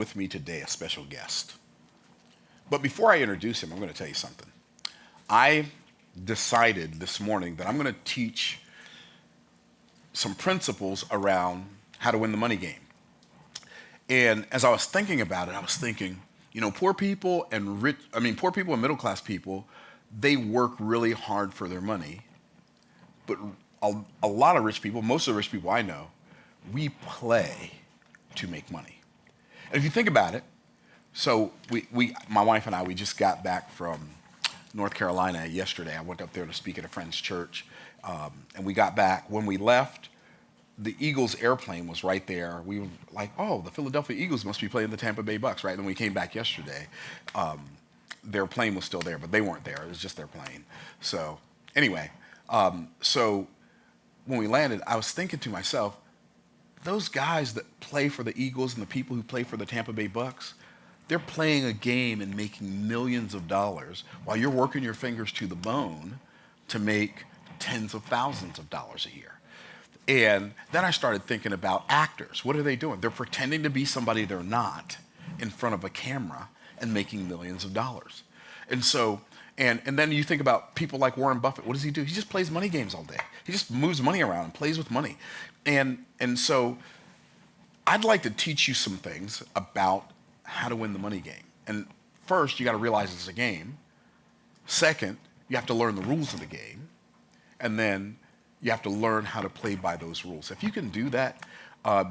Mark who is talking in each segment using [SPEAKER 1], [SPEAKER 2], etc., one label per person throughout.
[SPEAKER 1] With me today, a special guest. But before I introduce him, I'm going to tell you something. I decided this morning that I'm going to teach some principles around how to win the money game. And as I was thinking about it, I was thinking, you know, poor people and middle-class people, they work really hard for their money. But a lot of rich people, most of the rich people I know, we play to make money. And if you think about it, so my wife and I, we just got back from North Carolina yesterday. I went up there to speak at a friend's church, and we got back. When we left, the Eagles airplane was right there. We were like, oh, the Philadelphia Eagles must be playing the Tampa Bay Bucks, right? And we came back yesterday. Their plane was still there, but they weren't there. It was just their plane. So anyway, so when we landed, I was thinking to myself, those guys that play for the Eagles and the people who play for the Tampa Bay Bucks, they're playing a game and making millions of dollars while you're working your fingers to the bone to make tens of thousands of dollars a year. And then I started thinking about actors. What are they doing? They're pretending to be somebody they're not in front of a camera and making millions of dollars. And so, and then you think about people like Warren Buffett. What does he do? He just plays money games all day. He just moves money around and plays with money. And so I'd like to teach you some things about how to win the money game. And first, you got to realize it's a game. Second, you have to learn the rules of the game. And then you have to learn how to play by those rules. If you can do that,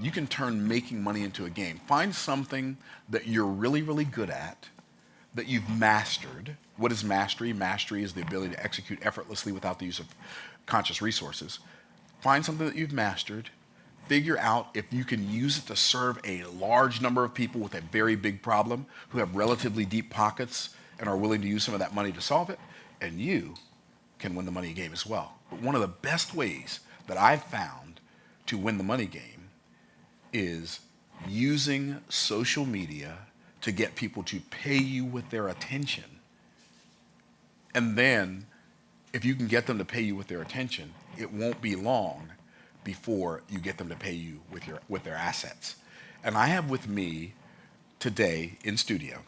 [SPEAKER 1] you can turn making money into a game. Find something that you're really, really good at, that you've mastered. What is mastery? Mastery is the ability to execute effortlessly without the use of conscious resources. Find something that you've mastered. Figure out if you can use it to serve a large number of people with a very big problem who have relatively deep pockets and are willing to use some of that money to solve it, and you can win the money game as well. But one of the best ways that I've found to win the money game is using social media to get people to pay you with their attention. And then if you can get them to pay you with their attention, it won't be long before you get them to pay you with their assets. And I have with me today in studio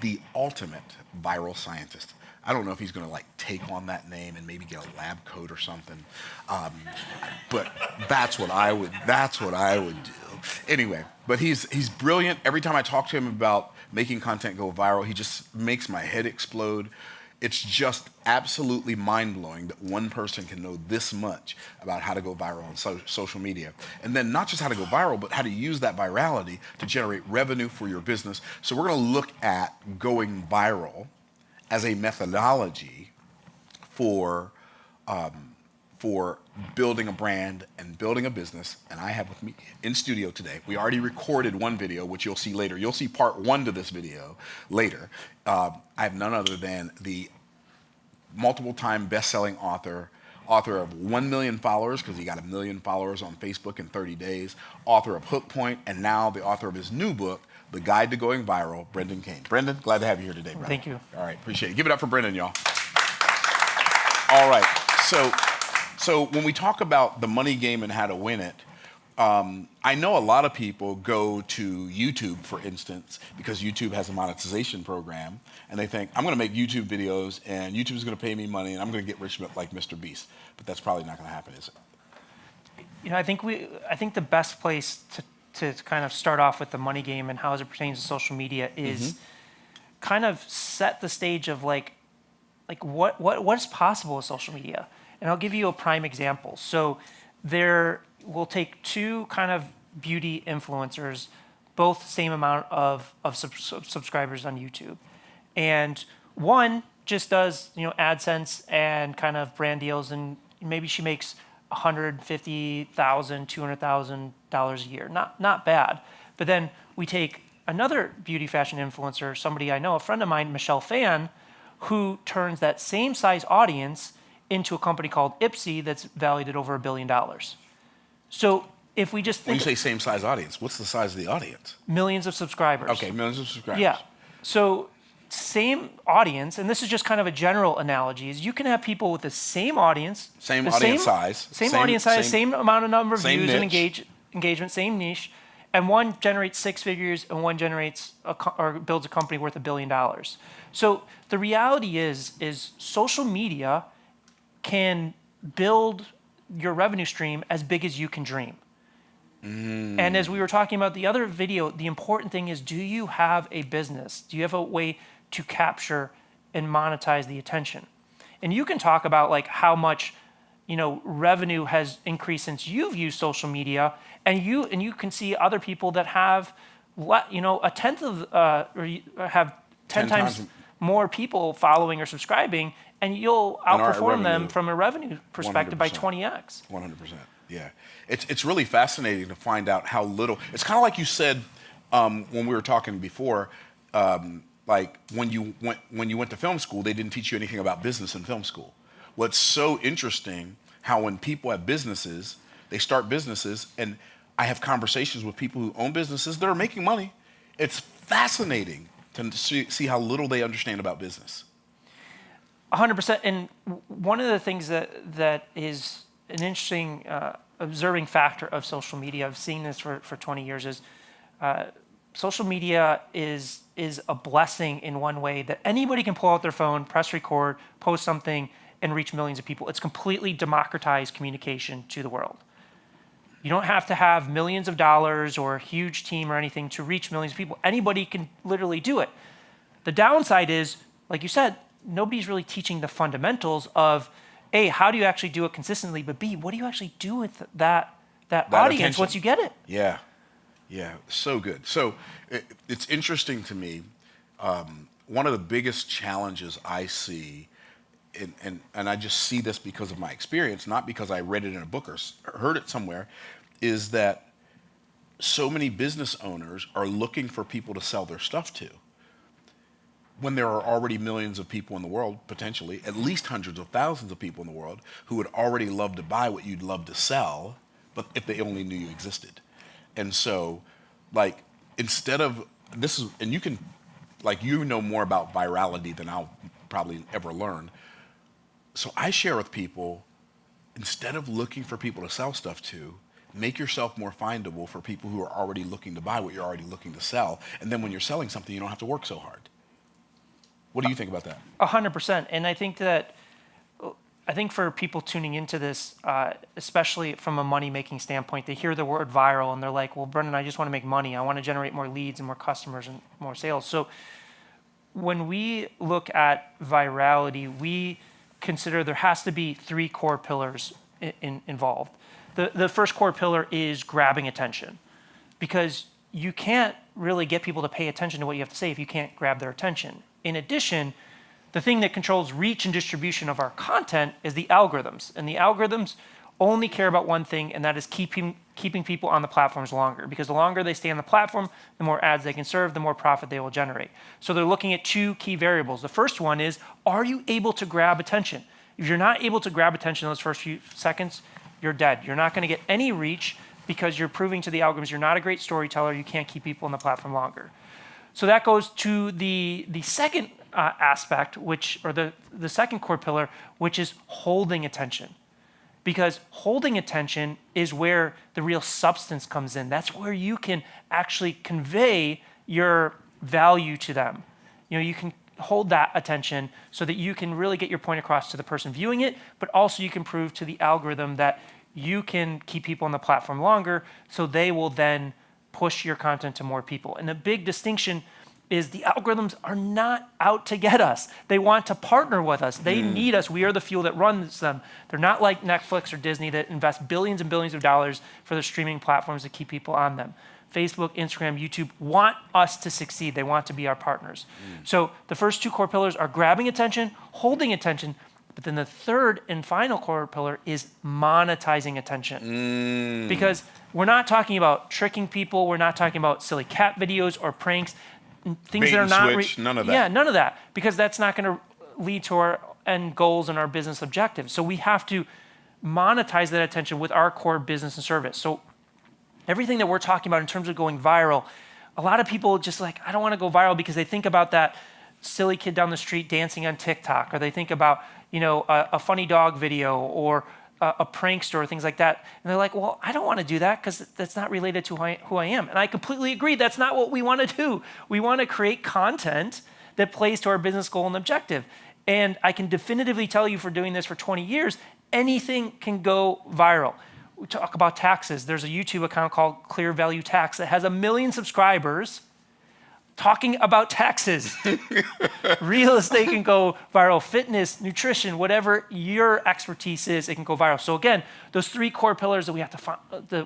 [SPEAKER 1] the ultimate viral scientist. I don't know if he's going to like take on that name and maybe get a lab coat or something, but that's what I would do. Anyway, but he's brilliant. Every time I talk to him about making content go viral, he just makes my head explode. It's just absolutely mind-blowing that one person can know this much about how to go viral on social media. And then not just how to go viral, but how to use that virality to generate revenue for your business. So we're going to look at going viral as a methodology for building a brand and building a business. And I have with me in studio today, we already recorded one video, which you'll see later. You'll see part one to this video later. I have none other than the multiple-time best-selling author of 1 million followers, because he got 1 million followers on Facebook in 30 days, author of Hook Point, and now the author of his new book, The Guide to Going Viral, Brendan Kane. Brendan, glad to have you here today, brother.
[SPEAKER 2] Thank you.
[SPEAKER 1] All right, appreciate it. Give it up for Brendan, y'all. All right, so when we talk about the money game and how to win it, I know a lot of people go to YouTube, for instance, because YouTube has a monetization program, and they think, I'm going to make YouTube videos, and YouTube is going to pay me money, and I'm going to get rich like Mr. Beast. But that's probably not going to happen, is it?
[SPEAKER 2] You know, I think the best place to kind of start off with the money game and how as it pertains to social media is kind of set the stage of like what's possible with social media. And I'll give you a prime example. So we'll take two kind of beauty influencers, both same amount of subscribers on YouTube. And one just does, you know, AdSense and kind of brand deals, and maybe she makes $150,000, $200,000 a year. Not bad. But then we take another beauty fashion influencer, somebody I know, a friend of mine, Michelle Phan, who turns that same size audience into a company called 𝐓𝐶 that's valued at over $1 billion. So if we just think...
[SPEAKER 1] When you say same size audience, what's the size of the audience?
[SPEAKER 2] Millions of subscribers.
[SPEAKER 1] Okay, millions of subscribers.
[SPEAKER 2] Yeah. So same audience, and this is just kind of a general analogy, is you can have people with the same audience.
[SPEAKER 1] Same audience size.
[SPEAKER 2] Same audience size, same amount of number of views
[SPEAKER 1] niche.
[SPEAKER 2] and engagement, same niche, and one generates 6 figures and one generates or builds a company worth $1 billion. So the reality is social media can build your revenue stream as big as you can dream. And as we were talking about the other video, the important thing is, do you have a business? Do you have a way to capture and monetize the attention? And you can talk about like how much, revenue has increased since you've used social media, and you can see other people that have, a tenth of, or have 10 times more people following or subscribing, and you'll outperform them from a revenue perspective 100%. By 20x.
[SPEAKER 1] 100%. Yeah, it's really fascinating to find out how little. It's kind of like you said when we were talking before. Like when you went to film school, they didn't teach you anything about business in film school. What's so interesting, how when people have businesses, they start businesses, and I have conversations with people who own businesses that are making money. It's fascinating to see how little they understand about business.
[SPEAKER 2] 100%. And one of the things that is an interesting observing factor of social media, I've seen this for 20 years, is social media is a blessing in one way, that anybody can pull out their phone, press record, post something, and reach millions of people. It's completely democratized communication to the world. You don't have to have millions of dollars or a huge team or anything to reach millions of people. Anybody can literally do it. The downside is, like you said, nobody's really teaching the fundamentals of, A, how do you actually do it consistently, but B, what do you actually do with that audience attention once you get it?
[SPEAKER 1] Yeah, so good. So it's interesting to me. One of the biggest challenges I see, and I just see this because of my experience, not because I read it in a book or heard it somewhere, is that so many business owners are looking for people to sell their stuff to, when there are already millions of people in the world, potentially, at least hundreds of thousands of people in the world, who would already love to buy what you'd love to sell, but if they only knew you existed. And so, like, instead of, this is, and you can, like, you know more about virality than I'll probably ever learn. So I share with people, instead of looking for people to sell stuff to, make yourself more findable for people who are already looking to buy what you're already looking to sell. And then when you're selling something, you don't have to work so hard. What do you think about that?
[SPEAKER 2] 100%. And I think for people tuning into this, especially from a money-making standpoint, they hear the word viral and they're like, well, Brendan, I just want to make money. I want to generate more leads and more customers and more sales. So when we look at virality, we consider there has to be 3 core pillars involved. The first core pillar is grabbing attention, because you can't really get people to pay attention to what you have to say if you can't grab their attention. In addition, the thing that controls reach and distribution of our content is the algorithms. And the algorithms only care about one thing, and that is keeping people on the platforms longer. Because the longer they stay on the platform, the more ads they can serve, the more profit they will generate. So they're looking at 2 key variables. The first one is, are you able to grab attention? If you're not able to grab attention in those first few seconds, you're dead. You're not going to get any reach, because you're proving to the algorithms you're not a great storyteller. You can't keep people on the platform longer. So that goes to the second aspect, the second core pillar, which is holding attention. Because holding attention is where the real substance comes in. That's where you can actually convey your value to them. You can hold that attention so that you can really get your point across to the person viewing it, but also you can prove to the algorithm that you can keep people on the platform longer, so they will then push your content to more people. And the big distinction is the algorithms are not out to get us. They want to partner with us. They need us. We are the fuel that runs them. They're not like Netflix or Disney that invest billions and billions of dollars for their streaming platforms to keep people on them. Facebook, Instagram, YouTube want us to succeed. They want to be our partners. So the first 2 core pillars are grabbing attention, holding attention, but then the third and final core pillar is monetizing attention. Because we're not talking about tricking people. We're not talking about silly cat videos or pranks, things
[SPEAKER 1] Bait
[SPEAKER 2] that are not
[SPEAKER 1] switch, none of that.
[SPEAKER 2] Yeah, none of that, because that's not going to lead to our end goals and our business objectives. So we have to monetize that attention with our core business and service. So everything that we're talking about in terms of going viral, a lot of people just like, I don't want to go viral, because they think about that silly kid down the street dancing on TikTok, or they think about a funny dog video, or a prankster or things like that. And they're like, well, I don't want to do that because that's not related to who I am. And I completely agree. That's not what we want to do. We want to create content that plays to our business goal and objective. And I can definitively tell you, for doing this for 20 years, anything can go viral. We talk about taxes. There's a YouTube account called Clear Value Tax that has 1 million subscribers talking about taxes. Real estate can go viral. Fitness, nutrition, whatever your expertise is, it can go viral. So again, those 3 core pillars that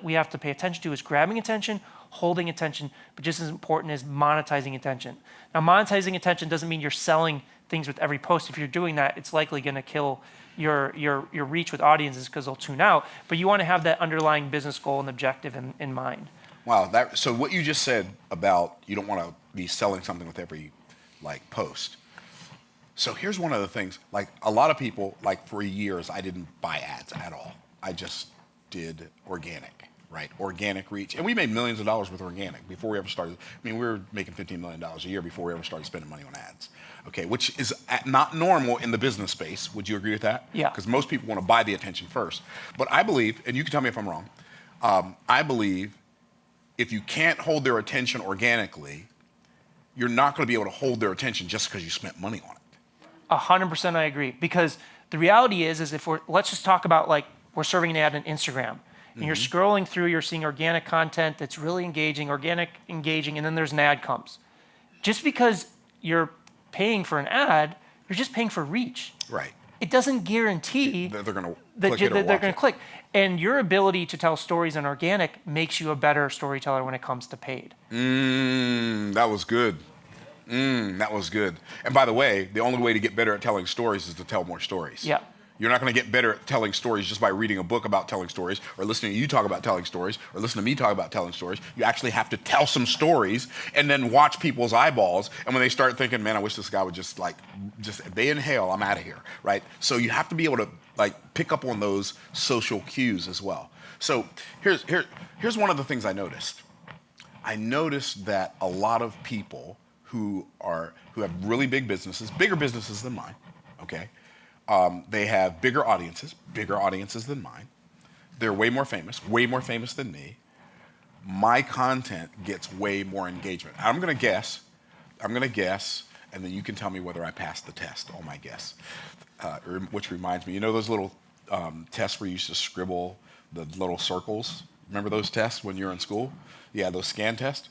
[SPEAKER 2] we have to pay attention to is grabbing attention, holding attention, but just as important is monetizing attention. Now, monetizing attention doesn't mean you're selling things with every post. If you're doing that, it's likely going to kill your reach with audiences because they'll tune out. But you want to have that underlying business goal and objective in mind.
[SPEAKER 1] Wow. So what you just said about you don't want to be selling something with every post. So here's one of the things, a lot of people, for years, I didn't buy ads at all. I just did organic, right? Organic reach. And we made millions of dollars with organic before we ever started. I mean, we were making $15 million a year before we ever started spending money on ads. Okay, which is not normal in the business space. Would you agree with that?
[SPEAKER 2] Yeah.
[SPEAKER 1] Because most people want to buy the attention first. But I believe, and you can tell me if I'm wrong, I believe if you can't hold their attention organically, you're not going to be able to hold their attention just because you spent money on it.
[SPEAKER 2] 100% I agree. Because the reality is if let's just talk about we're serving an ad on Instagram. And you're scrolling through, you're seeing organic content that's really engaging, engaging, and then there's an ad comes. Just because you're paying for an ad, you're just paying for reach.
[SPEAKER 1] Right.
[SPEAKER 2] It doesn't guarantee
[SPEAKER 1] that they're going to
[SPEAKER 2] they're going to click. And your ability to tell stories on organic makes you a better storyteller when it comes to paid.
[SPEAKER 1] That was good. That was good. And by the way, the only way to get better at telling stories is to tell more stories.
[SPEAKER 2] Yeah.
[SPEAKER 1] You're not going to get better at telling stories just by reading a book about telling stories or listening to you talk about telling stories or listening to me talk about telling stories. You actually have to tell some stories and then watch people's eyeballs. And when they start thinking, man, I wish this guy would just if they inhale, I'm out of here, right? So you have to be able to pick up on those social cues as well. So here's one of the things I noticed. I noticed that a lot of people who have really big businesses, bigger businesses than mine, okay? They have bigger audiences than mine. They're way more famous than me. My content gets way more engagement. I'm gonna guess, and then you can tell me whether I passed the test on my guess. Which reminds me, you know those little tests where you used to scribble the little circles? Remember those tests when you were in school? Yeah, those scan tests.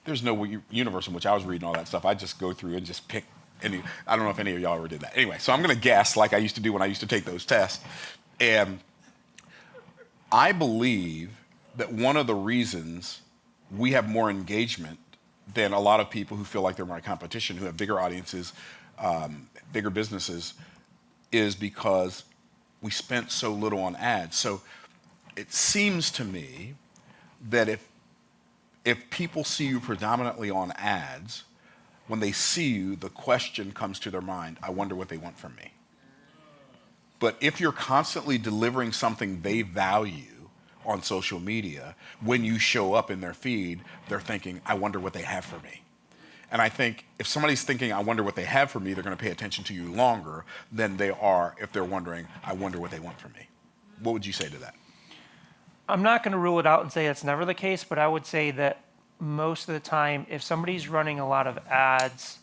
[SPEAKER 1] There's no universe in which I was reading all that stuff. I just go through and just pick I don't know if any of y'all ever did that. Anyway, so I'm going to guess like I used to do when I used to take those tests. And I believe that one of the reasons we have more engagement than a lot of people who feel like they're my competition, who have bigger audiences, bigger businesses, is because we spent so little on ads. So it seems to me that if people see you predominantly on ads, when they see you, the question comes to their mind, I wonder what they want from me. But if you're constantly delivering something they value on social media, when you show up in their feed, they're thinking, I wonder what they have for me. And I think if somebody's thinking, I wonder what they have for me, they're going to pay attention to you longer than they are if they're wondering, I wonder what they want from me. What would you say to that?
[SPEAKER 2] I'm not going to rule it out and say it's never the case, but I would say that most of the time, if somebody's running a lot of ads,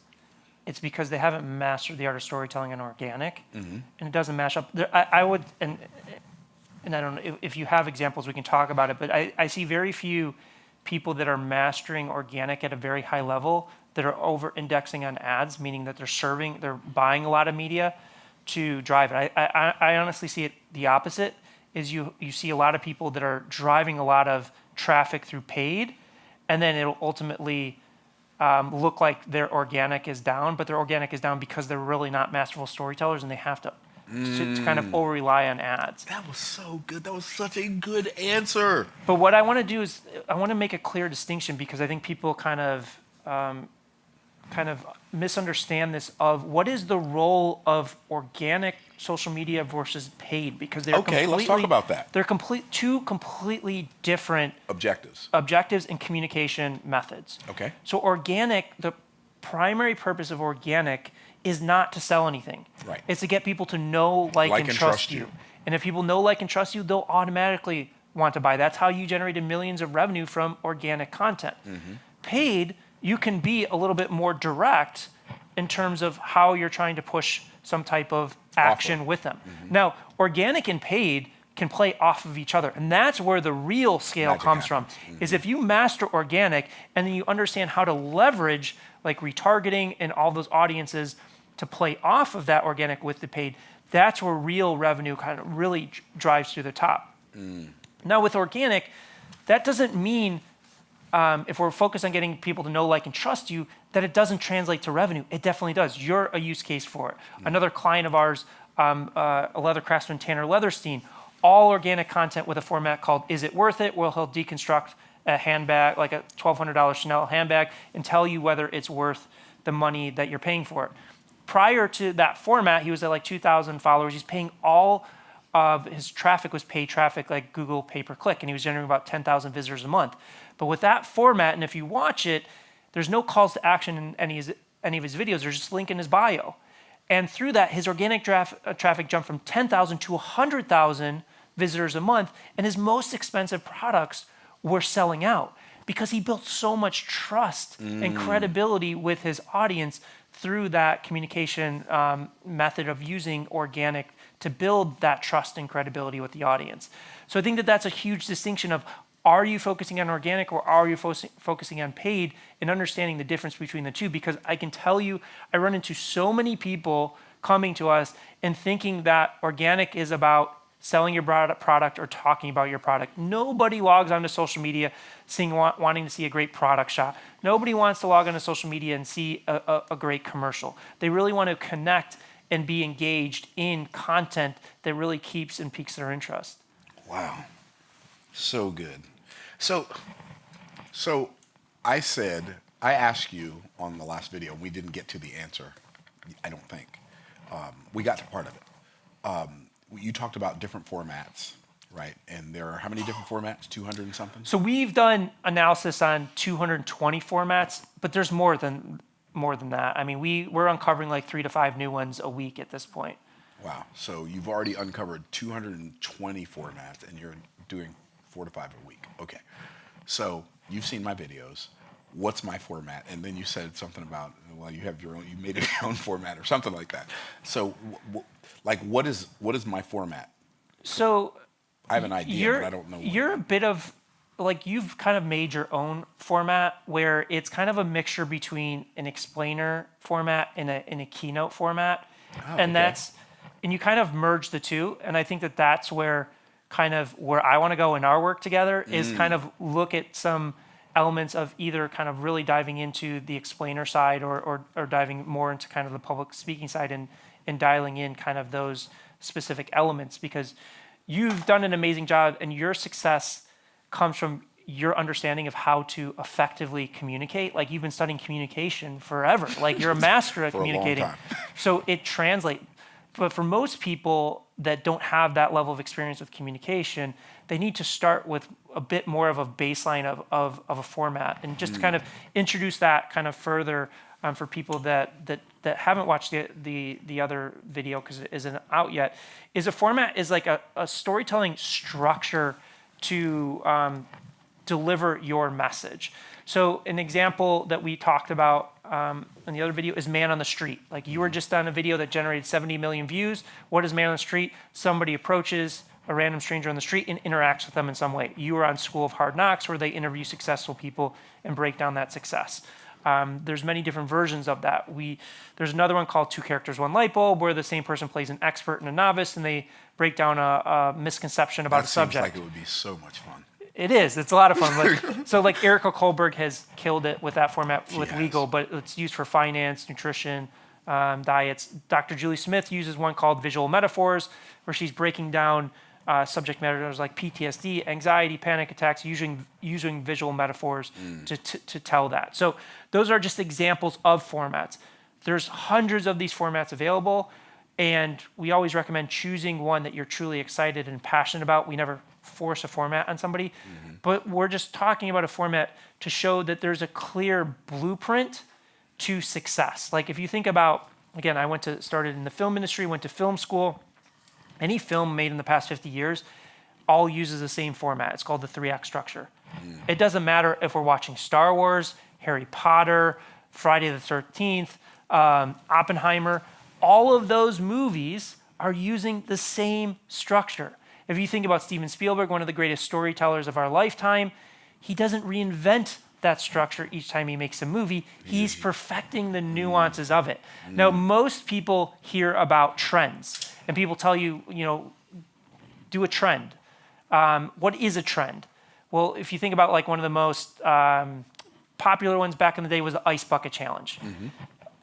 [SPEAKER 2] it's because they haven't mastered the art of storytelling and organic, and it doesn't match up. I would, and I don't know, if you have examples, we can talk about it, but I see very few people that are mastering organic at a very high level that are over-indexing on ads, meaning that they're buying a lot of media to drive it. I honestly see it the opposite, is you see a lot of people that are driving a lot of traffic through paid, and then it'll ultimately look like their organic is down, but their organic is down because they're really not masterful storytellers and they have to kind of over-rely on ads.
[SPEAKER 1] That was so good. That was such a good answer.
[SPEAKER 2] But what I want to do is I want to make a clear distinction, because I think people kind of misunderstand this of what is the role of organic social media versus paid, because they're
[SPEAKER 1] let's talk about that.
[SPEAKER 2] They're two completely different
[SPEAKER 1] objectives
[SPEAKER 2] and communication methods.
[SPEAKER 1] Okay.
[SPEAKER 2] So organic, the primary purpose of organic is not to sell anything.
[SPEAKER 1] Right.
[SPEAKER 2] It's to get people to know, like and trust you. And if people know, like, and trust you, they'll automatically want to buy. That's how you generated millions of revenue from organic content. Paid, you can be a little bit more direct in terms of how you're trying to push some type of action with them. Now, organic and paid can play off of each other. And that's where the real scale comes from, is if you master organic and then you understand how to leverage like retargeting and all those audiences to play off of that organic with the paid, that's where real revenue kind of really drives to the top. Now with organic, that doesn't mean if we're focused on getting people to know, like, and trust you, that it doesn't translate to revenue. It definitely does. You're a use case for it. Another client of ours, a leather craftsman, Tanner Leatherstein, all organic content with a format called Is It Worth It? Where he'll deconstruct a handbag, like a $1,200 Chanel handbag, and tell you whether it's worth the money that you're paying for it. Prior to that format, he was at like 2,000 followers. He's paying all of his traffic was paid traffic, like Google pay-per-click, and he was generating about 10,000 visitors a month. But with that format, and if you watch it, there's no calls to action in any of his videos. There's just a link in his bio. And through that, his organic traffic jumped from 10,000 to 100,000 visitors a month, and his most expensive products were selling out because he built so much trust and credibility with his audience through that communication method of using organic to build that trust and credibility with the audience. So I think that that's a huge distinction of, are you focusing on organic or are you focusing on paid, and understanding the difference between the two? Because I can tell you, I run into so many people coming to us and thinking that organic is about selling your product or talking about your product. Nobody logs onto social media wanting to see a great product shot. Nobody wants to log onto social media and see a great commercial. They really want to connect and be engaged in content that really keeps and piques their interest.
[SPEAKER 1] Wow. So good. So I asked you on the last video, we didn't get to the answer, I don't think. We got to part of it. You talked about different formats, right? And there are how many different formats? 200 and something?
[SPEAKER 2] So we've done analysis on 220 formats, but there's more than that. I mean, we're uncovering like 3 to 5 new ones a week at this point.
[SPEAKER 1] Wow. So you've already uncovered 220 formats, and you're doing 4 to 5 a week. Okay. So you've seen my videos. What's my format? And then you said something about, well, you have your own, you made your own format or something like that. So what is my format?
[SPEAKER 2] So
[SPEAKER 1] I have an idea, but I don't know.
[SPEAKER 2] You're a bit of, like, you've kind of made your own format where it's kind of a mixture between an explainer format and a keynote format.
[SPEAKER 1] Oh,
[SPEAKER 2] and
[SPEAKER 1] okay.
[SPEAKER 2] and you kind of merge the two. And I think that that's where I want to go in our work together is kind of look at some elements of either kind of really diving into the explainer side or diving more into kind of the public speaking side and dialing in kind of those specific elements, because you've done an amazing job and your success comes from your understanding of how to effectively communicate. Like, you've been studying communication forever. Like, you're a master at communicating.
[SPEAKER 1] A long time.
[SPEAKER 2] So it translates. But for most people that don't have that level of experience with communication, they need to start with a bit more of a baseline of a format, and just to kind of introduce that kind of further for people that haven't watched the other video because it isn't out yet. Is a format is like a storytelling structure to deliver your message. So an example that we talked about in the other video is man on the street. Like, you were just on a video that generated 70 million views. What is man on the street? Somebody approaches a random stranger on the street and interacts with them in some way. You were on School of Hard Knocks, where they interview successful people and break down that success. There's many different versions of that. There's another one called 2 Characters, 1 Light Bulb, where the same person plays an expert and a novice, and they break down a misconception about a subject.
[SPEAKER 1] That seems like it would be so much fun.
[SPEAKER 2] It is. It's a lot of fun. So like Erica Kohlberg has killed it with that format with legal, but it's used for finance, nutrition, diets. Dr. Julie Smith uses one called Visual Metaphors, where she's breaking down subject matters like PTSD, anxiety, panic attacks, using visual metaphors to tell that. So those are just examples of formats. There's hundreds of these formats available, and we always recommend choosing one that you're truly excited and passionate about. We never force a format on somebody, but we're just talking about a format to show that there's a clear blueprint to success. Like, if you think about, again, I started in the film industry, went to film school, Any film made in the past 50 years all uses the same format. It's called the 3-act structure. It doesn't matter if we're watching Star Wars, Harry Potter, Friday the 13th, Oppenheimer. All of those movies are using the same structure. If you think about Steven Spielberg, one of the greatest storytellers of our lifetime, he doesn't reinvent that structure each time he makes a movie. He's perfecting the nuances of it. Now, most people hear about trends, and people tell you, do a trend. What is a trend? Well, if you think about like one of the most popular ones back in the day was the Ice Bucket Challenge.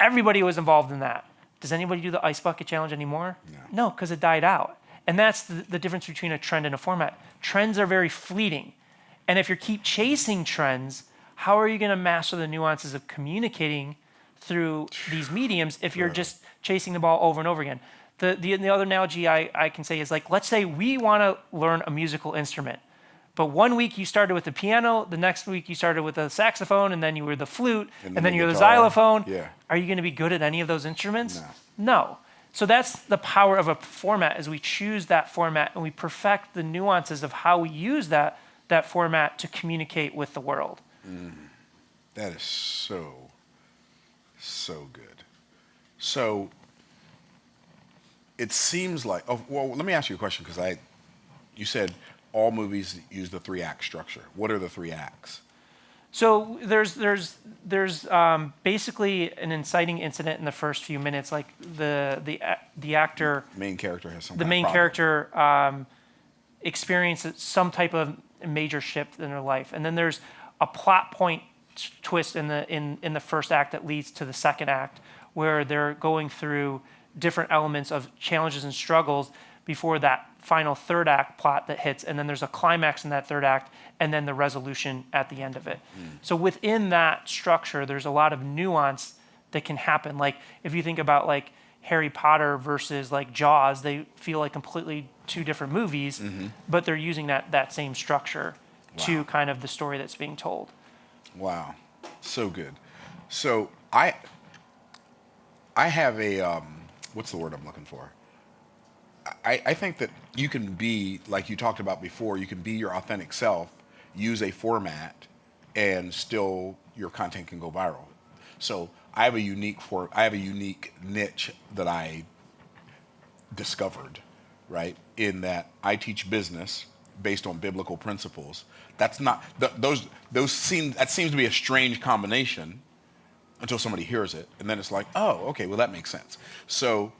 [SPEAKER 2] Everybody was involved in that. Does anybody do the Ice Bucket Challenge anymore? No, because it died out. And that's the difference between a trend and a format. Trends are very fleeting. And if you keep chasing trends, how are you going to master the nuances of communicating through these mediums if you're just chasing the ball over and over again? The other analogy I can say is like, let's say we want to learn a musical instrument. But one week you started with the piano, the next week you started with the saxophone, and then you were the flute, and then you were the xylophone.
[SPEAKER 1] Yeah.
[SPEAKER 2] Are you going to be good at any of those instruments? No. So that's the power of a format, is we choose that format and we perfect the nuances of how we use that format to communicate with the world.
[SPEAKER 1] That is so good. So it seems like, well, let me ask you a question, because you said all movies use the 3-act structure. What are the 3 acts?
[SPEAKER 2] So there's basically an inciting incident in the first few minutes, like the actor,
[SPEAKER 1] Main character has some
[SPEAKER 2] the
[SPEAKER 1] kind of
[SPEAKER 2] main
[SPEAKER 1] problem.
[SPEAKER 2] character experiences some type of major shift in their life, and then there's a plot point twist in the first act that leads to the second act, where they're going through different elements of challenges and struggles before that final third act plot that hits, and then there's a climax in that third act, and then the resolution at the end of it. So within that structure, there's a lot of nuance that can happen. Like if you think about like Harry Potter versus like Jaws, they feel like completely two different movies, but they're using that same structure to kind of the story that's being told.
[SPEAKER 1] Wow, so good. So I have a what's the word I'm looking for? I think that you can be, like you talked about before, you can be your authentic self, use a format, and still your content can go viral. So I have a unique niche that I discovered, right? In that I teach business based on biblical principles. That's not that seems to be a strange combination until somebody hears it, and then it's like, oh, okay, well that makes sense. So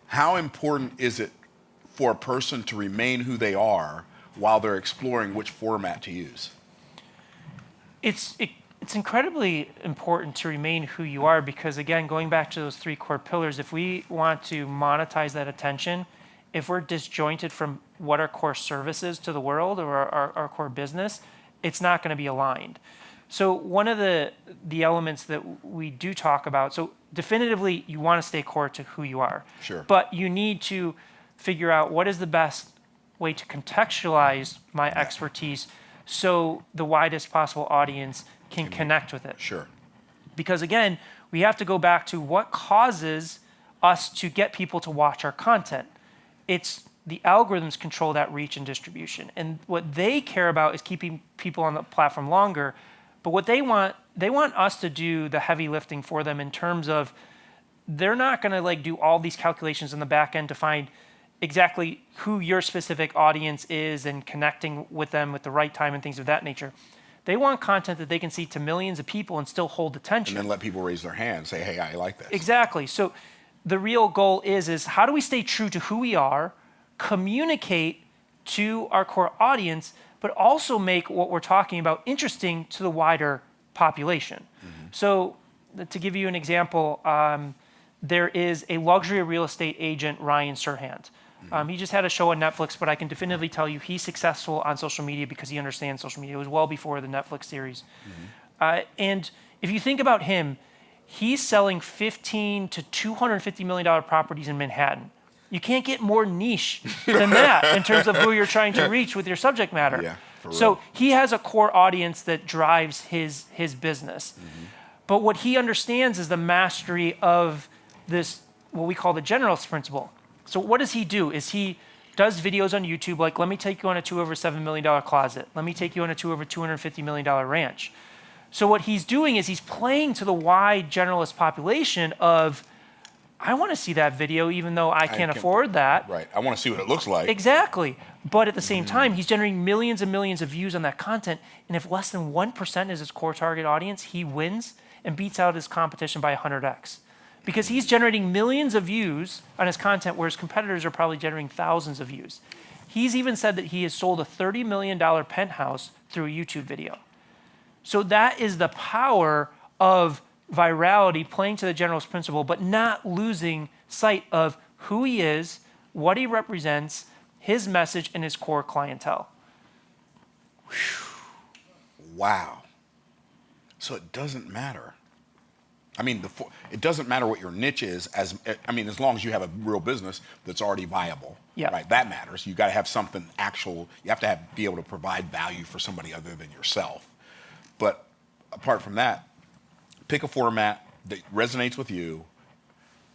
[SPEAKER 1] how important is it for a person to remain who they are while they're exploring which format to use?
[SPEAKER 2] It's incredibly important to remain who you are, because again, going back to those 3 core pillars, if we want to monetize that attention, if we're disjointed from what our core service is to the world or our core business, it's not going to be aligned. So one of the elements that we do talk about, so definitively you want to stay core to who you are.
[SPEAKER 1] Sure.
[SPEAKER 2] But you need to figure out what is the best way to contextualize my expertise so the widest possible audience can connect with it.
[SPEAKER 1] Sure.
[SPEAKER 2] Because again, we have to go back to what causes us to get people to watch our content. It's the algorithms control that reach and distribution. And what they care about is keeping people on the platform longer. But what they want us to do the heavy lifting for them, in terms of they're not going to like do all these calculations in the back end to find exactly who your specific audience is and connecting with them at the right time and things of that nature. They want content that they can see to millions of people and still hold attention.
[SPEAKER 1] And then let people raise their hand and say, hey, I like this.
[SPEAKER 2] Exactly. So the real goal is how do we stay true to who we are, communicate to our core audience, but also make what we're talking about interesting to the wider population. So to give you an example, there is a luxury real estate agent, Ryan Serhant. He just had a show on Netflix, but I can definitively tell you he's successful on social media because he understands social media. It was well before the Netflix series. And if you think about him, he's selling $15 to $250 million properties in Manhattan. You can't get more niche than that in terms of who you're trying to reach with your subject matter.
[SPEAKER 1] Yeah, for real.
[SPEAKER 2] So he has a core audience that drives his business. But what he understands is the mastery of this, what we call the generalist principle. So what does he do? Is he does videos on YouTube like, let me take you on a tour of a $7 million closet. Let me take you on a tour of a $250 million ranch. So what he's doing is he's playing to the wide generalist population of, I want to see that video even though I can't afford that.
[SPEAKER 1] Right. I want to see what it looks like.
[SPEAKER 2] Exactly. But at the same time, he's generating millions and millions of views on that content. And if less than 1% is his core target audience, he wins and beats out his competition by 100x. Because he's generating millions of views on his content, whereas competitors are probably generating thousands of views. He's even said that he has sold a $30 million penthouse through a YouTube video. So that is the power of virality, playing to the generalist principle, but not losing sight of who he is, what he represents, his message, and his core clientele.
[SPEAKER 1] Wow. So it doesn't matter. I mean, it doesn't matter what your niche is, as long as you have a real business that's already viable, right? That matters. You got to have something actual. You have to be able to provide value for somebody other than yourself. But apart from that, pick a format that resonates with you,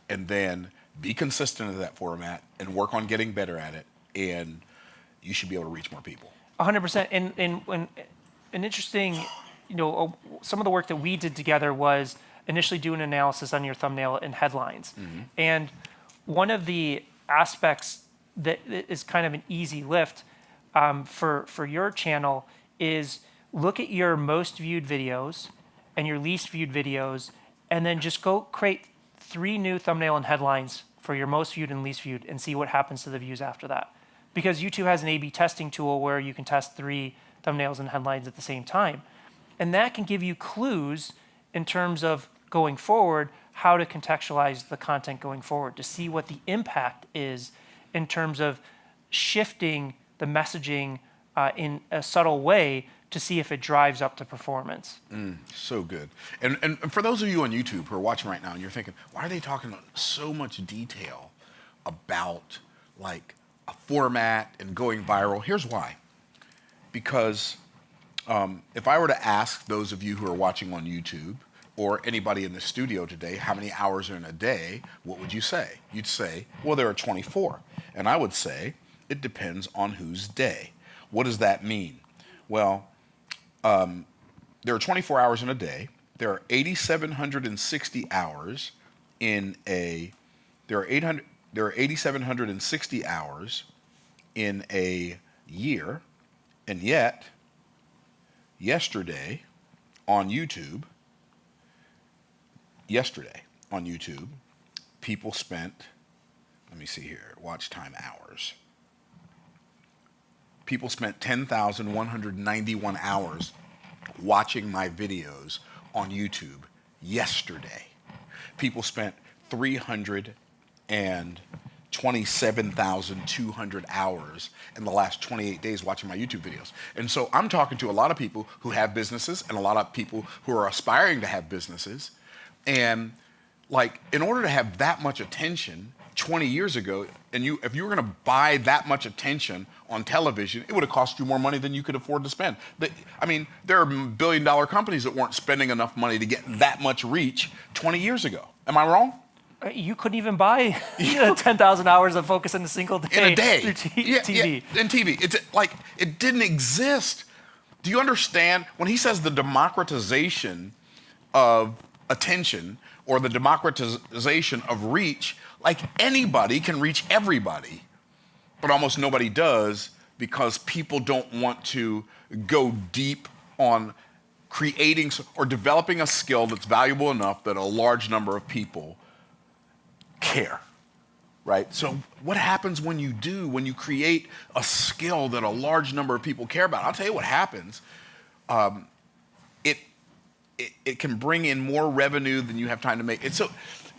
[SPEAKER 1] and then be consistent in that format and work on getting better at it, and you should be able to reach more people.
[SPEAKER 2] 100%. And an interesting, some of the work that we did together was initially do an analysis on your thumbnail and headlines. And one of the aspects that is kind of an easy lift for your channel is look at your most viewed videos and your least viewed videos, and then just go create 3 new thumbnail and headlines for your most viewed and least viewed and see what happens to the views after that. Because YouTube has an A/B testing tool where you can test 3 thumbnails and headlines at the same time. And that can give you clues in terms of going forward, how to contextualize the content going forward, to see what the impact is in terms of shifting the messaging in a subtle way to see if it drives up the performance.
[SPEAKER 1] So good. And for those of you on YouTube who are watching right now and you're thinking, why are they talking so much detail about like a format and going viral? Here's why. Because if I were to ask those of you who are watching on YouTube or anybody in the studio today, how many hours are in a day, what would you say? You'd say, well, there are 24. And I would say, it depends on whose day. What does that mean? Well, there are 24 hours in a day. There are 8,760 hours in a, there are 8,760 hours in a year. And yet, yesterday on YouTube, people spent, let me see here, watch time hours. People spent 10,191 hours watching my videos on YouTube yesterday. People spent 327,200 hours in the last 28 days watching my YouTube videos. And so I'm talking to a lot of people who have businesses and a lot of people who are aspiring to have businesses. And like, in order to have that much attention 20 years ago, and if you were going to buy that much attention on television, it would have cost you more money than you could afford to spend. There are billion-dollar companies that weren't spending enough money to get that much reach 20 years ago. Am I wrong?
[SPEAKER 2] You couldn't even buy 10,000 hours of focus in a single day.
[SPEAKER 1] In a day.
[SPEAKER 2] Through TV.
[SPEAKER 1] Yeah, in TV. It's like, it didn't exist. Do you understand? When he says the democratization of attention or the democratization of reach, like anybody can reach everybody, but almost nobody does because people don't want to go deep on creating or developing a skill that's valuable enough that a large number of people care, right? So what happens when you do, when you create a skill that a large number of people care about? I'll tell you what happens. It can bring in more revenue than you have time to make. And so,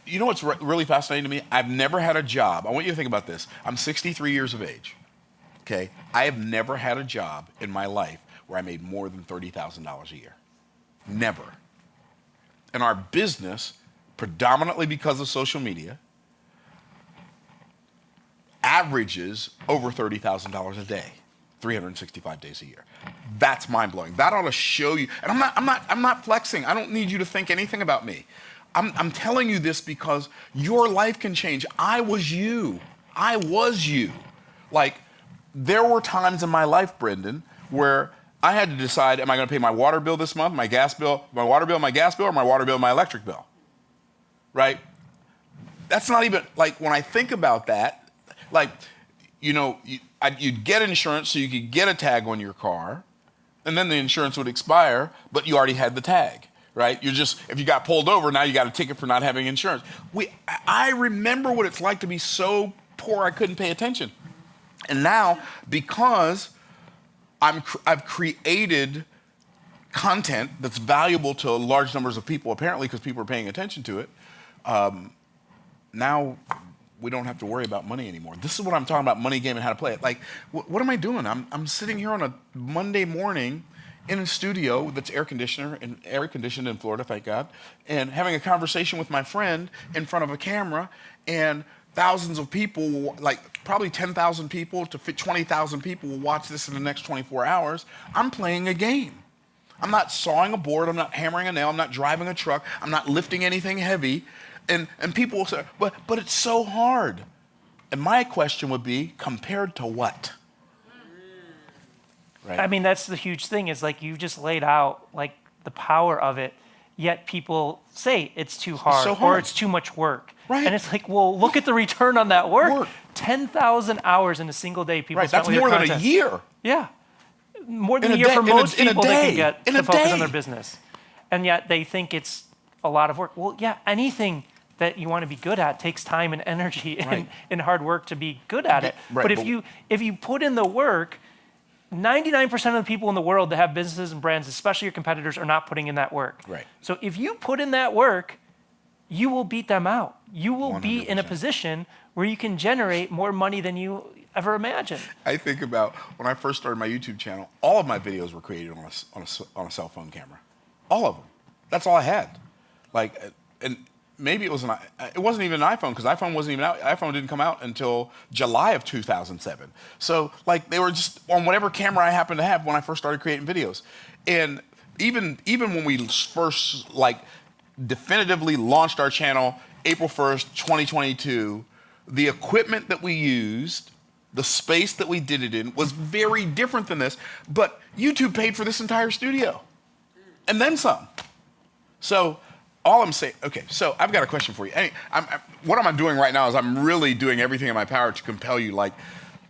[SPEAKER 1] you know what's really fascinating to me? I've never had a job. I want you to think about this. I'm 63 years of age, okay? I have never had a job in my life where I made more than $30,000 a year. Never. And our business, predominantly because of social media, averages over $30,000 a day, 365 days a year. That's mind-blowing. That ought to show you, and I'm not flexing. I don't need you to think anything about me. I'm telling you this because your life can change. I was you. I was you. Like, there were times in my life, Brendan, where I had to decide, am I going to pay my water bill this month, my gas bill, my water bill, my gas bill, or my water bill, my electric bill? Right? That's not even, like, when I think about that, like, you know, you'd get insurance so you could get a tag on your car, and then the insurance would expire, but you already had the tag, right? You're just, if you got pulled over, now you got a ticket for not having insurance. I remember what it's like to be so poor I couldn't pay attention. And now, because I've created content that's valuable to large numbers of people, apparently because people are paying attention to it, now we don't have to worry about money anymore. This is what I'm talking about, money game and how to play it. Like, what am I doing? I'm sitting here on a Monday morning in a studio that's air conditioned in Florida, thank God, and having a conversation with my friend in front of a camera, and thousands of people, like probably 10,000 people to 20,000 people will watch this in the next 24 hours. I'm playing a game. I'm not sawing a board, I'm not hammering a nail, I'm not driving a truck, I'm not lifting anything heavy. And people will say, but it's so hard. And my question would be, compared to what? Right?
[SPEAKER 2] I mean, that's the huge thing, is like you just laid out like the power of it, yet people say it's too hard,
[SPEAKER 1] so hard.
[SPEAKER 2] Or it's too much work.
[SPEAKER 1] Right.
[SPEAKER 2] And it's like, well, look at the return on that work. 10,000 hours in a single day people
[SPEAKER 1] Right,
[SPEAKER 2] spent
[SPEAKER 1] that's
[SPEAKER 2] with
[SPEAKER 1] more
[SPEAKER 2] your
[SPEAKER 1] than
[SPEAKER 2] content.
[SPEAKER 1] a year.
[SPEAKER 2] Yeah. More than
[SPEAKER 1] In
[SPEAKER 2] a
[SPEAKER 1] a
[SPEAKER 2] year
[SPEAKER 1] day-
[SPEAKER 2] for
[SPEAKER 1] in a-
[SPEAKER 2] most
[SPEAKER 1] in a
[SPEAKER 2] people they
[SPEAKER 1] day.
[SPEAKER 2] can get
[SPEAKER 1] In
[SPEAKER 2] to
[SPEAKER 1] a
[SPEAKER 2] focus
[SPEAKER 1] day.
[SPEAKER 2] on their business. And yet they think it's a lot of work. Well, yeah, anything that you want to be good at takes time and energy and hard work to be good at it.
[SPEAKER 1] Right,
[SPEAKER 2] but if you put in the work, 99% of the people in the world that have businesses and brands, especially your competitors, are not putting in that work.
[SPEAKER 1] Right.
[SPEAKER 2] So if you put in that work, you will beat them out. You will be in a
[SPEAKER 1] 100%.
[SPEAKER 2] position where you can generate more money than you ever imagined.
[SPEAKER 1] I think about when I first started my YouTube channel, all of my videos were created on a cell phone camera. All of them. That's all I had. Like, and maybe it wasn't even an iPhone, because iPhone wasn't even out. iPhone didn't come out until July of 2007. So like, they were just on whatever camera I happened to have when I first started creating videos. And even when we first like definitively launched our channel, April 1st, 2022, the equipment that we used, the space that we did it in was very different than this, but YouTube paid for this entire studio and then some. So all I'm saying, okay, so I've got a question for you. What I'm doing right now is I'm really doing everything in my power to compel you, like,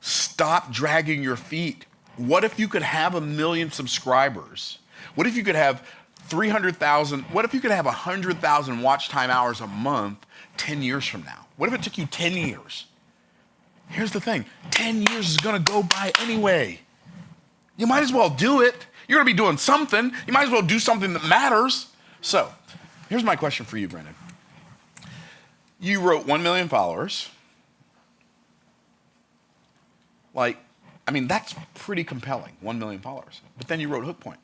[SPEAKER 1] stop dragging your feet. What if you could have 1 million subscribers? What if you could have 300,000, what if you could have 100,000 watch time hours a month 10 years from now? What if it took you 10 years? Here's the thing, 10 years is gonna go by anyway. You might as well do it. You're gonna be doing something. You might as well do something that matters. So, here's my question for you, Brendan. You wrote 1 million followers. Like, I mean, that's pretty compelling, 1 million followers. But then you wrote Hook Point.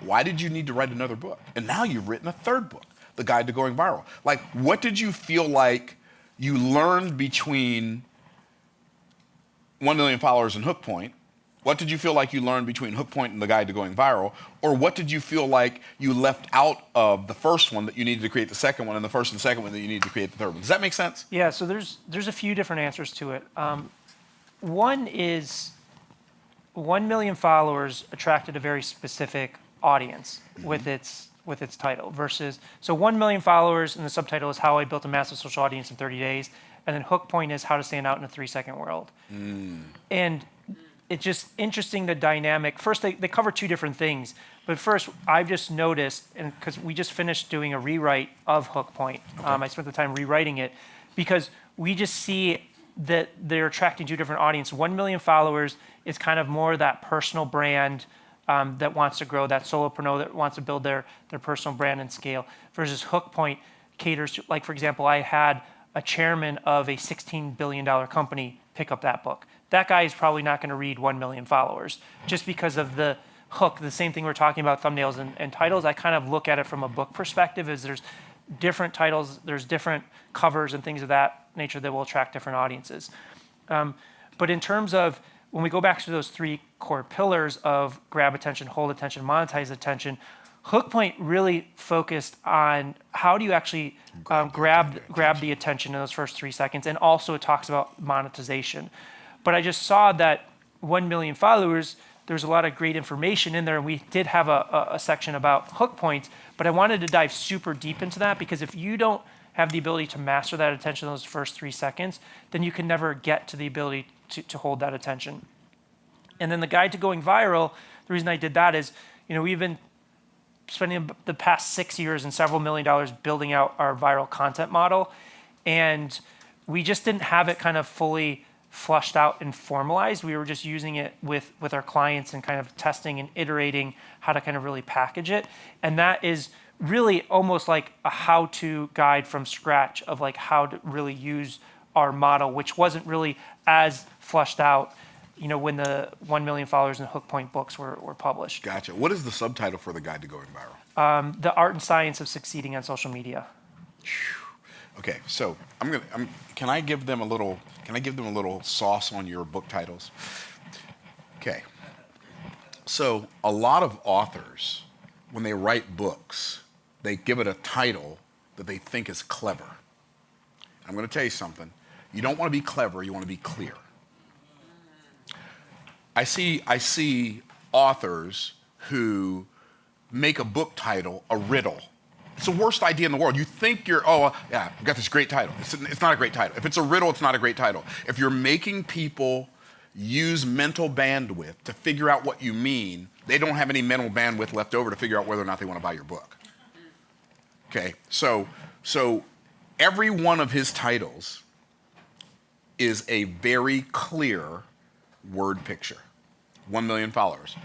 [SPEAKER 1] Why did you need to write another book? And now you've written a third book, The Guide to Going Viral. Like, what did you feel like you learned between 1 million followers and Hook Point? What did you feel like you learned between Hook Point and The Guide to Going Viral? Or what did you feel like you left out of the first one that you needed to create the second one, and the first and second one that you needed to create the third one? Does that make sense?
[SPEAKER 2] Yeah, so there's a few different answers to it. One is 1 million followers attracted a very specific audience with its title versus, so 1 million followers and the subtitle is How I Built a Massive Social Audience in 30 Days. And then Hook Point is How to Stand Out in a 3-Second World. And it's just interesting, the dynamic. First, they cover two different things. But first, I've just noticed, and because we just finished doing a rewrite of Hook Point, I spent the time rewriting it, because we just see that they're attracting two different audiences. 1 million followers is kind of more that personal brand that wants to grow, that solopreneur that wants to build their personal brand and scale, versus Hook Point caters to, like, for example, I had a chairman of a $16 billion company pick up that book. That guy is probably not going to read 1 million followers just because of the hook. The same thing we're talking about, thumbnails and titles. I kind of look at it from a book perspective, as there's different titles, there's different covers and things of that nature that will attract different audiences. But in terms of, when we go back to those three core pillars of grab attention, hold attention, monetize attention, Hook Point really focused on how do you actually grab the attention in those first 3 seconds, and also it talks about monetization. But I just saw that 1 million followers, there's a lot of great information in there, and we did have a section about hook points, but I wanted to dive super deep into that, because if you don't have the ability to master that attention in those first 3 seconds, then you can never get to the ability to hold that attention. And then the guide to going viral, the reason I did that is, we've been spending the past 6 years and several $1 million building out our viral content model, and we just didn't have it kind of fully flushed out and formalized. We were just using it with our clients and kind of testing and iterating how to kind of really package it. And that is really almost like a how-to guide from scratch of like how to really use our model, which wasn't really as flushed out, when the 1 million followers and Hook Point books were published.
[SPEAKER 1] Gotcha. What is the subtitle for the guide to going viral?
[SPEAKER 2] The Art and Science of Succeeding on Social Media.
[SPEAKER 1] Okay, so can I give them a little sauce on your book titles? Okay. So a lot of authors, when they write books, they give it a title that they think is clever. I'm going to tell you something. You don't want to be clever, you want to be clear. I see authors who make a book title a riddle. It's the worst idea in the world. You think I've got this great title. It's not a great title. If it's a riddle, it's not a great title. If you're making people use mental bandwidth to figure out what you mean, they don't have any mental bandwidth left over to figure out whether or not they want to buy your book. Okay, so every one of his titles is a very clear word picture. 1 million followers.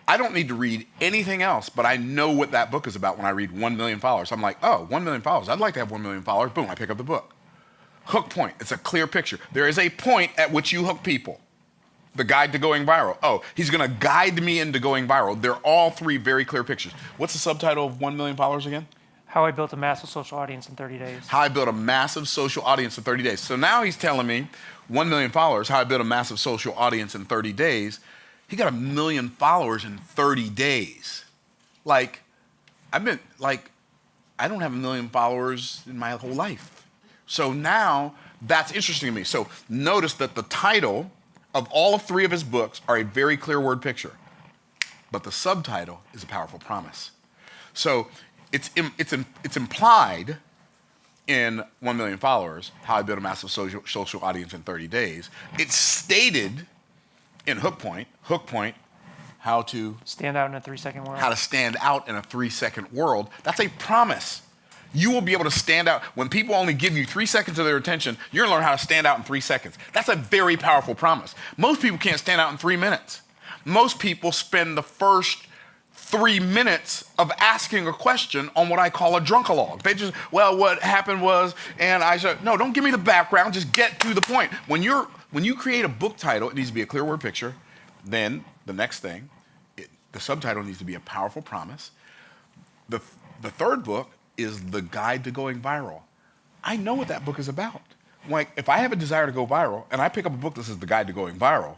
[SPEAKER 1] I don't need to read anything else, but I know what that book is about when I read 1 million followers. I'm like, oh, 1 million followers. I'd like to have 1 million followers. Boom, I pick up the book. Hook Point. It's a clear picture. There is a point at which you hook people. The guide to going viral. Oh, he's going to guide me into going viral. They're all three very clear pictures. What's the subtitle of 1 million followers again?
[SPEAKER 2] How I Built a Massive Social Audience in 30 Days.
[SPEAKER 1] How I Built a Massive Social Audience in 30 Days. So now he's telling me 1 million followers, how I built a massive social audience in 30 days. He got 1 million followers in 30 days. I don't have 1 million followers in my whole life. So now that's interesting to me. So notice that the title of all three of his books are a very clear word picture, but the subtitle is a powerful promise. So it's implied in 1 million followers, how I built a massive social audience in 30 days. It's stated in Hook Point, how to
[SPEAKER 2] stand out in a 3-second world.
[SPEAKER 1] How to stand out in a 3-second world. That's a promise. You will be able to stand out. When people only give you 3 seconds of their attention, you're gonna learn how to stand out in 3 seconds. That's a very powerful promise. Most people can't stand out in 3 minutes. Most people spend the first 3 minutes of asking a question on what I call a drunkalogue. They just, what happened was, and I said, no, don't give me the background, just get to the point. When you create a book title, it needs to be a clear word picture. Then the next thing, the subtitle needs to be a powerful promise. The third book is The Guide to Going Viral. I know what that book is about. Like, if I have a desire to go viral and I pick up a book that says The Guide to Going Viral,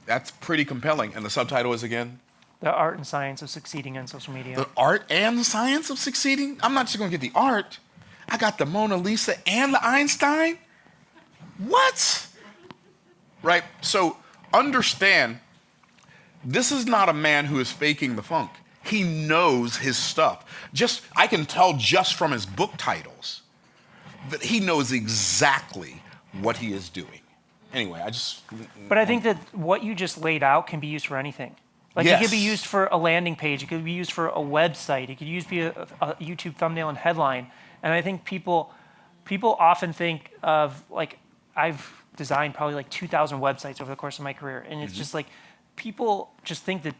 [SPEAKER 1] that's pretty compelling. And the subtitle is again?
[SPEAKER 2] The Art and Science of Succeeding on Social Media.
[SPEAKER 1] The Art and Science of Succeeding? I'm not just gonna get the art. I got the Mona Lisa and the Einstein? What? Right, so understand, this is not a man who is faking the funk. He knows his stuff. I can tell just from his book titles that he knows exactly what he is doing. Anyway,
[SPEAKER 2] But I think that what you just laid out can be used for anything. Like,
[SPEAKER 1] yes.
[SPEAKER 2] It could be used for a landing page. It could be used for a website. It could be a YouTube thumbnail and headline. And I think people often think of, like, I've designed probably like 2,000 websites over the course of my career. And it's just like, people just think that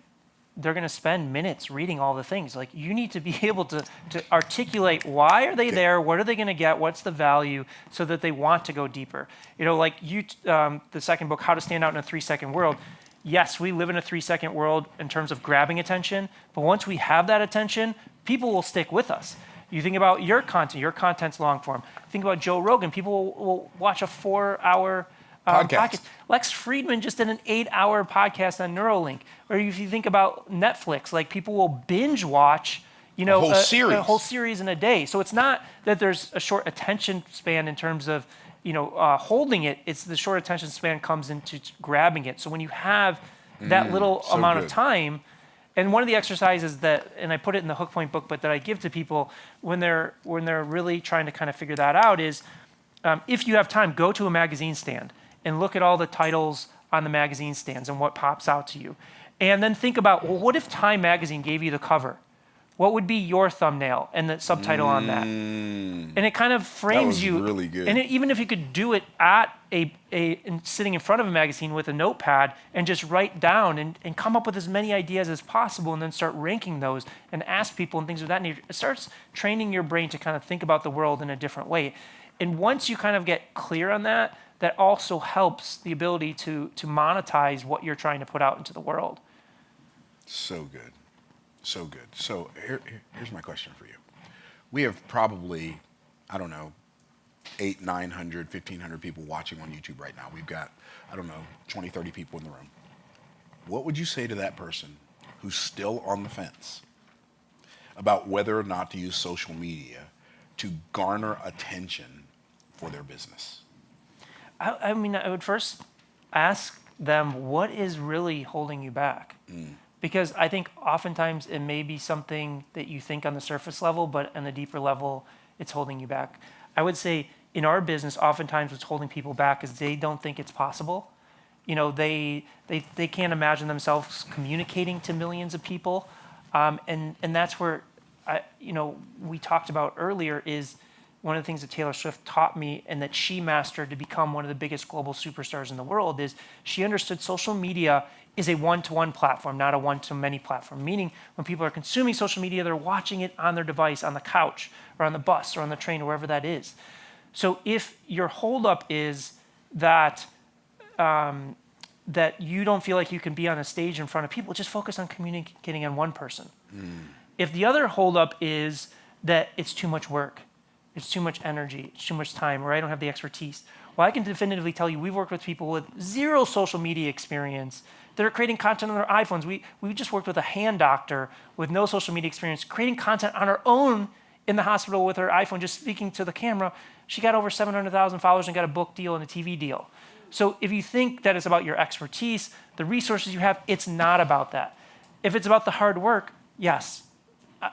[SPEAKER 2] they're going to spend minutes reading all the things. Like, you need to be able to articulate why are they there, what are they going to get, what's the value, so that they want to go deeper. Like the second book, How to Stand Out in a 3-Second World. Yes, we live in a 3-second world in terms of grabbing attention, but once we have that attention, people will stick with us. You think about your content's long form. Think about Joe Rogan. People will watch a 4-hour
[SPEAKER 1] Podcast.
[SPEAKER 2] Lex Friedman just did an 8-hour podcast on Neuralink. Or if you think about Netflix, like people will binge watch, you know, a whole series in a day. So it's not that there's a short attention span in terms of, you know, holding it. It's the short attention span comes into grabbing it. So when you have that little amount of time, and one of the exercises that, and I put it in the Hook Point book, but that I give to people when they're really trying to kind of figure that out is, if you have time, go to a magazine stand and look at all the titles on the magazine stands and what pops out to you. And then think about, well, what if Time magazine gave you the cover? What would be your thumbnail and the subtitle on that? And it kind of frames you.
[SPEAKER 1] Really good.
[SPEAKER 2] And even if you could do it at sitting in front of a magazine with a notepad and just write down and come up with as many ideas as possible and then start ranking those and ask people and things of that nature, it starts training your brain to kind of think about the world in a different way. And once you kind of get clear on that, that also helps the ability to monetize what you're trying to put out into the world.
[SPEAKER 1] So good. So good. So here's my question for you. We have probably, I don't know, 800, 900, 1,500 people watching on YouTube right now. We've got, I don't know, 20, 30 people in the room. What would you say to that person who's still on the fence about whether or not to use social media to garner attention for their business?
[SPEAKER 2] I mean, I would first ask them, what is really holding you back? Because I think oftentimes it may be something that you think on the surface level, but on a deeper level, it's holding you back. I would say in our business, oftentimes what's holding people back is they don't think it's possible. You know, they can't imagine themselves communicating to millions of people. And that's where, we talked about earlier is one of the things that Taylor Swift taught me and that she mastered to become one of the biggest global superstars in the world is she understood social media is a one-to-one platform, not a one-to-many platform. Meaning when people are consuming social media, they're watching it on their device, on the couch, or on the bus, or on the train, or wherever that is. So if your holdup is that that you don't feel like you can be on a stage in front of people, just focus on communicating on one person. If the other holdup is that it's too much work, it's too much energy, it's too much time, or I don't have the expertise. Well, I can definitively tell you we've worked with people with zero social media experience that are creating content on their iPhones. We just worked with a hand doctor with no social media experience, creating content on her own in the hospital with her iPhone, just speaking to the camera. She got over 700,000 followers and got a book deal and a TV deal. So if you think that it's about your expertise, the resources you have, it's not about that. If it's about the hard work, yes.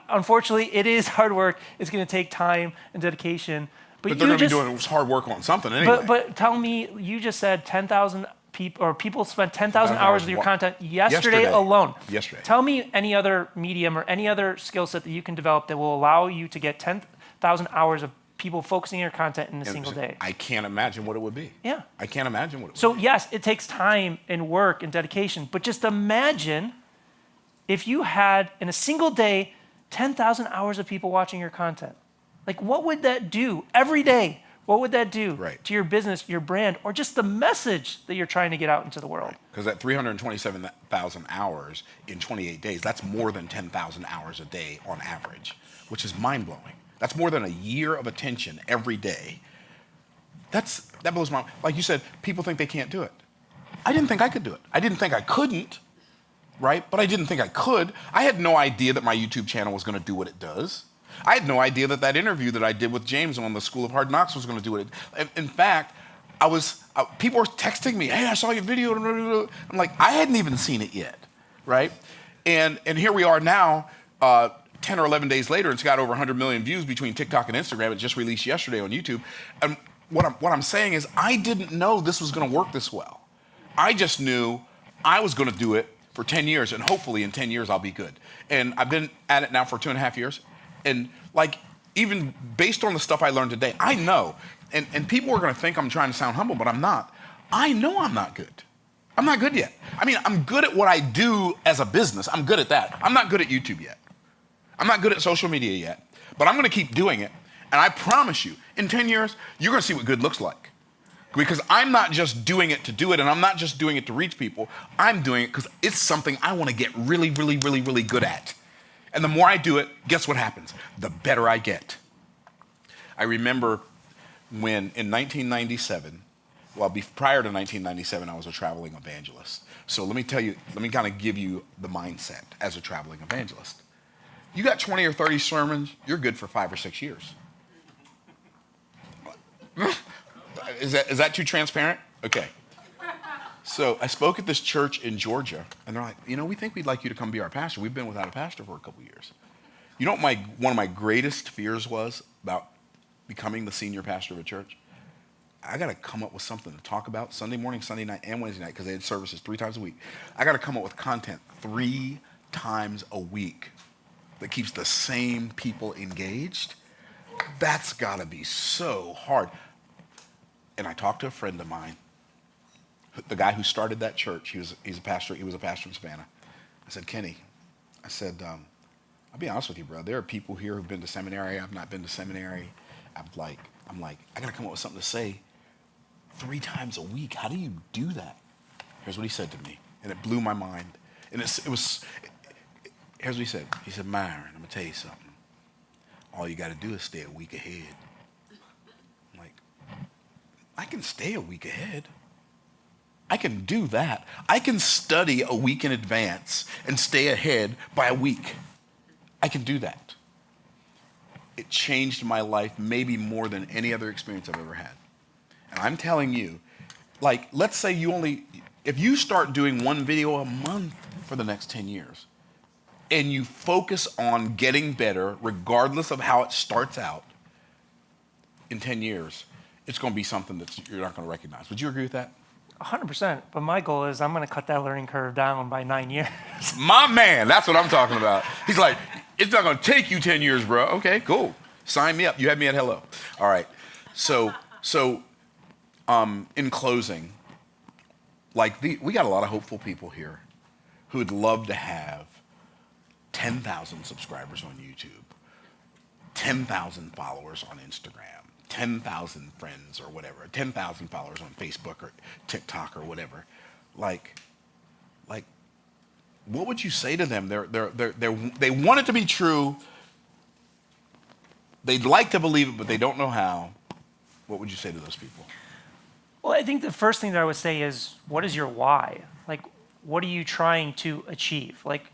[SPEAKER 2] Unfortunately, it is hard work. It's going to take time and dedication.
[SPEAKER 1] But they're going to be doing hard work on something anyway.
[SPEAKER 2] But tell me, you just said 10,000 people, or people spent 10,000 hours with your content yesterday alone.
[SPEAKER 1] Yesterday.
[SPEAKER 2] Tell me any other medium or any other skill set that you can develop that will allow you to get 10,000 hours of people focusing on your content in a single day.
[SPEAKER 1] I can't imagine what it would be.
[SPEAKER 2] Yeah.
[SPEAKER 1] I can't imagine what it would be.
[SPEAKER 2] So yes, it takes time and work and dedication, but just imagine if you had in a single day 10,000 hours of people watching your content. Like, what would that do every day? What would that do to your business, your brand, or just the message that you're trying to get out into the world?
[SPEAKER 1] Because at 327,000 hours in 28 days, that's more than 10,000 hours a day on average, which is mind-blowing. That's more than a year of attention every day. That blows my mind. Like you said, people think they can't do it. I didn't think I could do it. I didn't think I couldn't. Right? But I didn't think I could. I had no idea that my YouTube channel was going to do what it does. I had no idea that interview that I did with James on the School of Hard Knocks was going to do it. In fact, people were texting me, hey, I saw your video. I'm like, I hadn't even seen it yet, right? And here we are now, 10 or 11 days later, it's got over 100 million views between TikTok and Instagram. It just released yesterday on YouTube. And what I'm saying is I didn't know this was going to work this well. I just knew I was going to do it for 10 years, and hopefully in 10 years I'll be good. And I've been at it now for 2.5 years. And like, even based on the stuff I learned today, I know, and people are gonna think I'm trying to sound humble, but I'm not. I know I'm not good. I'm not good yet. I mean, I'm good at what I do as a business. I'm good at that. I'm not good at YouTube yet. I'm not good at social media yet, but I'm gonna keep doing it. And I promise you, in 10 years, you're gonna see what good looks like. Because I'm not just doing it to do it, and I'm not just doing it to reach people. I'm doing it because it's something I want to get really, really, really, really good at. And the more I do it, guess what happens? The better I get. I remember when, in 1997, well, prior to 1997, I was a traveling evangelist. So let me kind of give you the mindset as a traveling evangelist. You got 20 or 30 sermons, you're good for 5 or 6 years. Is that too transparent? Okay. So I spoke at this church in Georgia, and they're like, we think we'd like you to come be our pastor. We've been without a pastor for a couple years. You know what one of my greatest fears was about becoming the senior pastor of a church? I got to come up with something to talk about Sunday morning, Sunday night, and Wednesday night, because they had services 3 times a week. I got to come up with content 3 times a week that keeps the same people engaged. That's got to be so hard. And I talked to a friend of mine, the guy who started that church. He's a pastor. He was a pastor in Savannah. I said, Kenny, I said, I'll be honest with you, bro. There are people here who've been to seminary. I've not been to seminary. I'm like, I got to come up with something to say 3 times a week. How do you do that? Here's what he said to me, and it blew my mind. And here's what he said. He said, Myron, I'm going to tell you something. All you got to do is stay a week ahead. I'm like, I can stay a week ahead. I can do that. I can study a week in advance and stay ahead by a week. I can do that. It changed my life maybe more than any other experience I've ever had. And I'm telling you, like, let's say if you start doing 1 video a month for the next 10 years, and you focus on getting better, regardless of how it starts out, in 10 years, it's going to be something that you're not going to recognize. Would you agree with that?
[SPEAKER 2] 100%. But my goal is I'm going to cut that learning curve down by 9 years.
[SPEAKER 1] My man, that's what I'm talking about. He's like, it's not going to take you 10 years, bro. Okay, cool. Sign me up. You had me at hello. All right. So in closing, we got a lot of hopeful people here who would love to have 10,000 subscribers on YouTube, 10,000 followers on Instagram, 10,000 friends or whatever, 10,000 followers on Facebook or TikTok or whatever. Like, what would you say to them? They want it to be true. They'd like to believe it, but they don't know how. What would you say to those people?
[SPEAKER 2] Well, I think the first thing that I would say is, what is your why? Like, what are you trying to achieve? Like,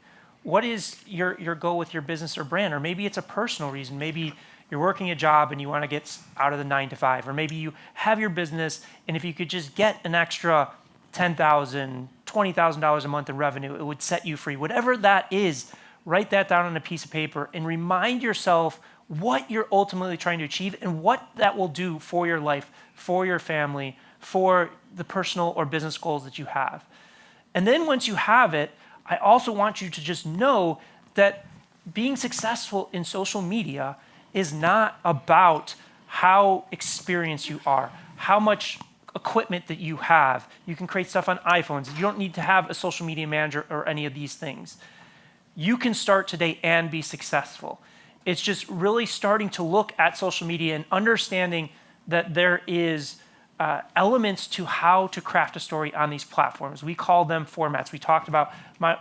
[SPEAKER 2] what is your goal with your business or brand? Or maybe it's a personal reason. Maybe you're working a job and you want to get out of the 9 to 5. Or maybe you have your business, and if you could just get an extra $10,000, $20,000 a month in revenue, it would set you free. Whatever that is, write that down on a piece of paper and remind yourself what you're ultimately trying to achieve and what that will do for your life, for your family, for the personal or business goals that you have. And then once you have it, I also want you to just know that being successful in social media is not about how experienced you are, how much equipment that you have. You can create stuff on iPhones. You don't need to have a social media manager or any of these things. You can start today and be successful. It's just really starting to look at social media and understanding that there is elements to how to craft a story on these platforms. We call them formats. We talked about,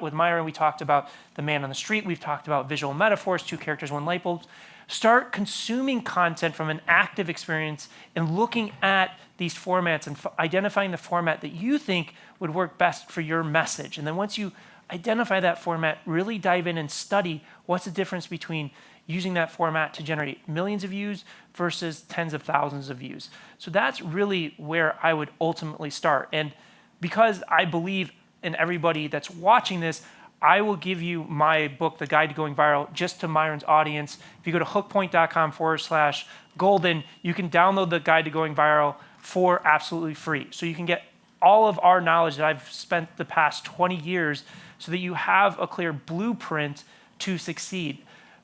[SPEAKER 2] with Myron, we talked about the man on the street. We've talked about visual metaphors, 2 characters, 1 light bulb. Start consuming content from an active experience and looking at these formats and identifying the format that you think would work best for your message. And then once you identify that format, really dive in and study what's the difference between using that format to generate millions of views versus tens of thousands of views. So that's really where I would ultimately start. And because I believe in everybody that's watching this, I will give you my book, The Guide to Going Viral, just to Myron's audience. If you go to hookpoint.com/golden, you can download The Guide to Going Viral for absolutely free. So you can get all of our knowledge that I've spent the past 20 years so that you have a clear blueprint to succeed.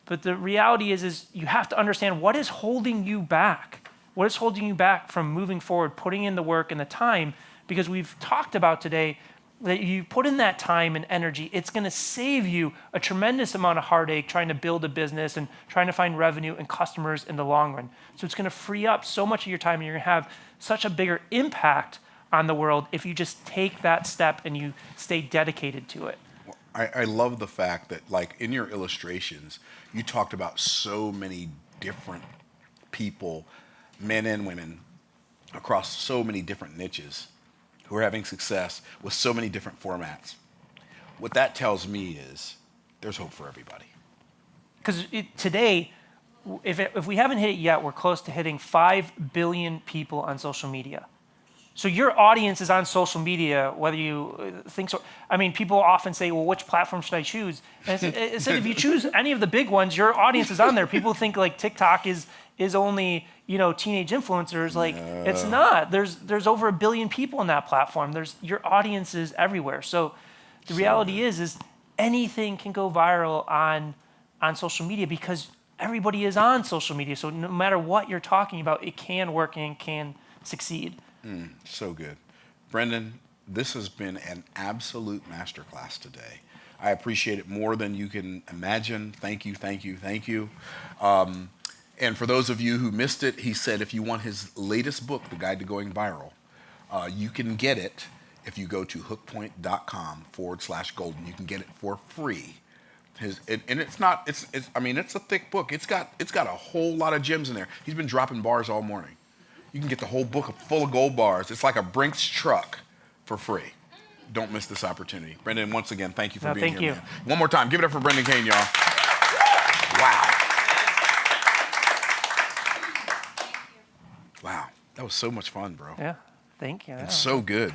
[SPEAKER 2] But the reality is you have to understand what is holding you back. What is holding you back from moving forward, putting in the work and the time? Because we've talked about today that you put in that time and energy, it's going to save you a tremendous amount of heartache trying to build a business and trying to find revenue and customers in the long run. So it's going to free up so much of your time, and you're going to have such a bigger impact on the world if you just take that step and you stay dedicated to it.
[SPEAKER 1] I love the fact that, like, in your illustrations, you talked about so many different people, men and women, across so many different niches who are having success with so many different formats. What that tells me is there's hope for everybody.
[SPEAKER 2] Because today, if we haven't hit it yet, we're close to hitting 5 billion people on social media. So your audience is on social media, whether you think so. I mean, people often say, well, which platform should I choose? And it said if you choose any of the big ones, your audience is on there. People think like TikTok is only, teenage influencers. Like it's not. There's over 1 billion people on that platform. Your audience is everywhere. So the reality is anything can go viral on social media because everybody is on social media. So no matter what you're talking about, it can work and can succeed.
[SPEAKER 1] So good. Brendan, this has been an absolute masterclass today. I appreciate it more than you can imagine. Thank you, thank you, thank you. And for those of you who missed it, he said if you want his latest book, The Guide to Going Viral, you can get it if you go to hookpoint.com/golden. You can get it for free. And it's a thick book. It's got a whole lot of gems in there. He's been dropping bars all morning. You can get the whole book full of gold bars. It's like a Brinks truck for free. Don't miss this opportunity. Brendan, once again, thank you for being here, man. One more time. Give it up for Brendan Kane, y'all. Wow. Wow. That was so much fun, bro.
[SPEAKER 2] Yeah. Thank you.
[SPEAKER 1] And so good.